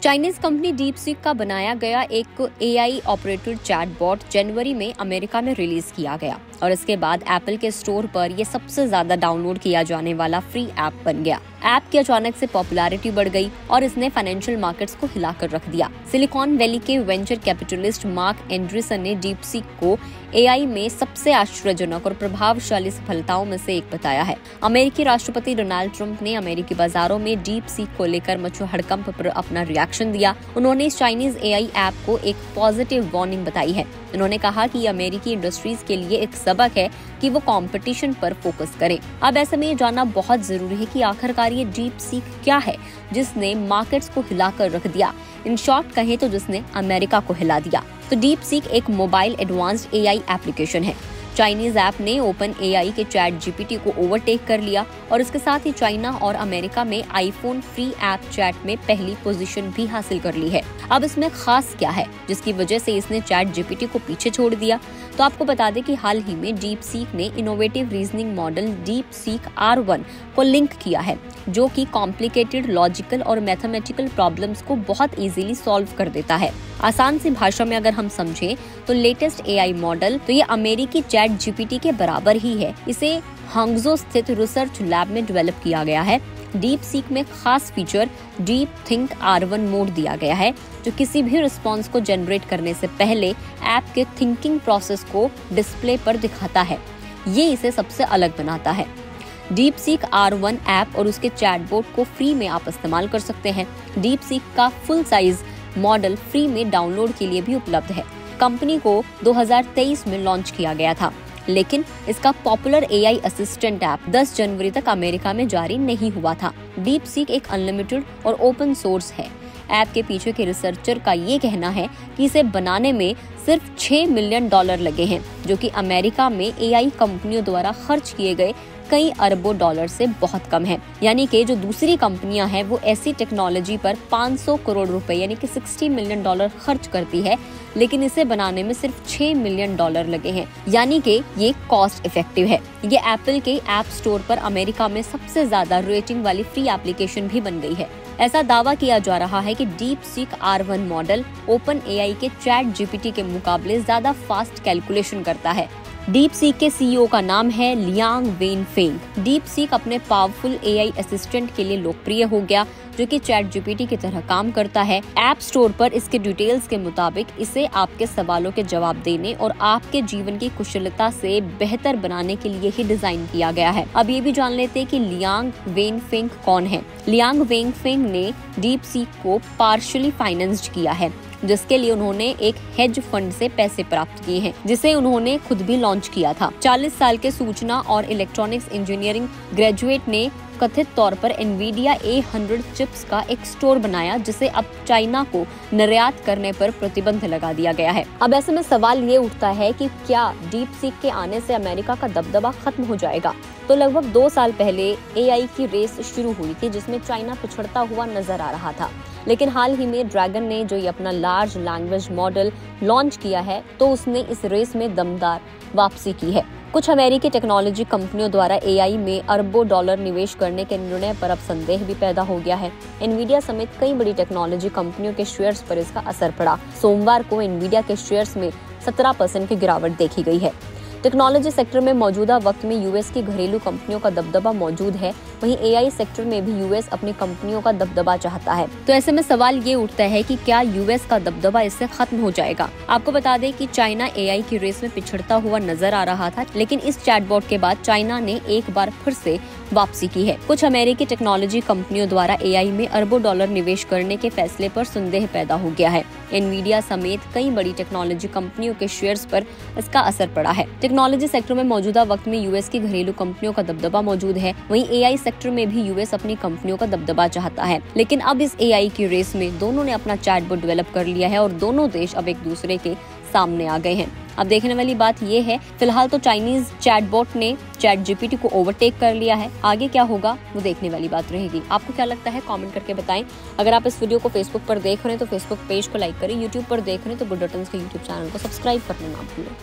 Chinese company DeepSeek का बनाया गया एक AI ऑपरेटेड चैटबॉट जनवरी में अमेरिका में रिलीज किया गया और इसके बाद एप्पल के स्टोर पर यह सबसे ज्यादा डाउनलोड किया जाने वाला फ्री ऐप बन गया। ऐप की अचानक से पॉपुलैरिटी बढ़ गई और इसने फाइनेंशियल मार्केट्स को हिलाकर रख दिया। सिलिकॉन वैली के वेंचर कैपिटलिस्ट मार्क एंड्रीसन ने डीपसीक को AI में सबसे आश्चर्यजनक और प्रभावशाली सफलताओं में से एक बताया है। अमेरिकी राष्ट्रपति डोनाल्ड ट्रंप ने अमेरिकी बाजारों में डीपसीक को लेकर मचे हड़कंप पर अपना रिएक्शन दिया। उन्होंने इस चाइनीज AI ऐप को एक पॉजिटिव वार्निंग बताई है। उन्होंने कहा कि अमेरिकी इंडस्ट्रीज के लिए एक सबक है कि वो कंपटीशन पर फोकस करें। अब ऐसे में ये जानना बहुत जरूरी है कि आखिरकार ये डीपसीक क्या है जिसने मार्केट्स को हिलाकर रख दिया। इन शॉर्ट कहें तो जिसने अमेरिका को हिला दिया। तो डीपसीक एक मोबाइल एडवांस्ड AI एप्लीकेशन है। चाइनीज ऐप ने ओपन AI के चैट GPT को ओवरटेक कर लिया और इसके साथ ही चाइना और अमेरिका में आईफोन फ्री ऐप चैट में पहली पोजीशन भी हासिल कर ली है। अब इसमें खास क्या है जिसकी वजह से इसने चैट GPT को पीछे छोड़ दिया? तो आपको बता दें कि हाल ही में डीपसीक ने innovative reasoning model DeepSeek R1 को लिंक किया है, जो कि कॉम्प्लिकेटेड लॉजिकल और मैथमेटिकल प्रॉब्लम्स को बहुत इजीली सॉल्व कर देता है। आसान सी भाषा में अगर हम समझें तो लेटेस्ट AI मॉडल तो ये अमेरिकी चैट GPT के बराबर ही है। इसे हांगझो स्थित रिसर्च लैब में डेवलप किया गया है। डीपसीक में खास feature deep think R1 mode दिया गया है, जो किसी भी रिस्पॉन्स को जनरेट करने से पहले ऐप के थिंकिंग प्रोसेस को डिस्प्ले पर दिखाता है। ये इसे सबसे अलग बनाता है। डीपसीक R1 ऐप और उसके चैटबॉट को फ्री में आप इस्तेमाल कर सकते हैं। डीपसीक का फुल साइज मॉडल फ्री में डाउनलोड के लिए भी उपलब्ध है। कंपनी को 2023 में लॉन्च किया गया था, लेकिन इसका पॉपुलर AI असिस्टेंट ऐप 10 जनवरी तक अमेरिका में जारी नहीं हुआ था। डीपसीक एक अनलिमिटेड और ओपन सोर्स है। ऐप के पीछे के रिसर्चर का ये कहना है कि इसे बनाने में सिर्फ $6 मिलियन लगे हैं, जो कि अमेरिका में AI कंपनियों द्वारा खर्च किए गए कई अरबों डॉलर से बहुत कम है। यानी कि जो दूसरी कंपनियां हैं वो ऐसी टेक्नोलॉजी पर 500 करोड़ रुपए यानी कि $60 मिलियन खर्च करती है, लेकिन इसे बनाने में सिर्फ $6 मिलियन लगे हैं। यानी कि ये कॉस्ट इफेक्टिव है। ये एप्पल के ऐप स्टोर पर अमेरिका में सबसे ज्यादा रेटिंग वाली फ्री एप्लीकेशन भी बन गई है। ऐसा दावा किया जा रहा है कि DeepSeek R1 model open AI के चैट GPT के मुकाबले ज्यादा फास्ट कैलकुलेशन करता है। डीपसीक के CEO का नाम है लियांग वेनफेंग। डीपसीक अपने पावरफुल AI असिस्टेंट के लिए लोकप्रिय हो गया, जो कि चैट GPT की तरह काम करता है। ऐप स्टोर पर इसके डिटेल्स के मुताबिक इसे आपके सवालों के जवाब देने और आपके जीवन की कुशलता से बेहतर बनाने के लिए ही डिजाइन किया गया है। अब ये भी जान लेते हैं कि लियांग वेनफेंग कौन है। लियांग वेनफेंग ने डीपसीक को पार्शियली फाइनेंस्ड किया है, जिसके लिए उन्होंने एक हेज फंड से पैसे प्राप्त किए हैं, जिसे उन्होंने खुद भी लॉन्च किया था। 40 साल के सूचना और इलेक्ट्रॉनिक्स इंजीनियरिंग ग्रेजुएट ने कथित तौर पर एनवीडिया A100 चिप्स का एक स्टोर बनाया, जिसे अब चाइना को निर्यात करने पर प्रतिबंध लगा दिया गया है। अब ऐसे में सवाल ये उठता है कि क्या डीपसीक के आने से अमेरिका का दबदबा खत्म हो जाएगा? तो लगभग 2 साल पहले AI की रेस शुरू हुई थी, जिसमें चाइना पिछड़ता हुआ नजर आ रहा था। लेकिन हाल ही में ड्रैगन ने जो ये अपना लार्ज लैंग्वेज मॉडल लॉन्च किया है, तो उसने इस रेस में दमदार वापसी की है। कुछ अमेरिकी टेक्नोलॉजी कंपनियों द्वारा AI में अरबों डॉलर निवेश करने के निर्णय पर अब संदेह भी पैदा हो गया है। एनवीडिया समेत कई बड़ी टेक्नोलॉजी कंपनियों के शेयर्स पर इसका असर पड़ा। सोमवार को एनवीडिया के शेयर्स में 17% की गिरावट देखी गई है। टेक्नोलॉजी सेक्टर में मौजूदा वक्त में यूएस की घरेलू कंपनियों का दबदबा मौजूद है, वहीं AI सेक्टर में भी यूएस अपनी कंपनियों का दबदबा चाहता है। तो ऐसे में सवाल ये उठता है कि क्या यूएस का दबदबा इससे खत्म हो जाएगा? आपको बता दें कि चाइना AI की रेस में पिछड़ता हुआ नजर आ रहा था, लेकिन इस चैटबॉट के बाद चाइना ने एक बार फिर से वापसी की है। कुछ अमेरिकी टेक्नोलॉजी कंपनियों द्वारा AI में अरबों डॉलर निवेश करने के फैसले पर संदेह पैदा हो गया है। एनवीडिया समेत कई बड़ी टेक्नोलॉजी कंपनियों के शेयर्स पर इसका असर पड़ा है। टेक्नोलॉजी सेक्टर में मौजूदा वक्त में यूएस की घरेलू कंपनियों का दबदबा मौजूद है, वहीं AI सेक्टर में भी यूएस अपनी कंपनियों का दबदबा चाहता है। लेकिन अब इस AI की रेस में दोनों ने अपना चैटबॉट डेवलप कर लिया है और दोनों देश अब एक दूसरे के सामने आ गए हैं। अब देखने वाली बात ये है, फिलहाल तो चाइनीज चैटबॉट ने चैट GPT को ओवरटेक कर लिया है। आगे क्या होगा वो देखने वाली बात रहेगी। आपको क्या लगता है कमेंट करके बताएं। अगर आप इस वीडियो को फेसबुक पर देख रहे हैं तो फेसबुक पेज को लाइक करें, यूट्यूब पर देख रहे हैं तो गुड रिटर्न्स के यूट्यूब चैनल को सब्सक्राइब करना ना भूलें।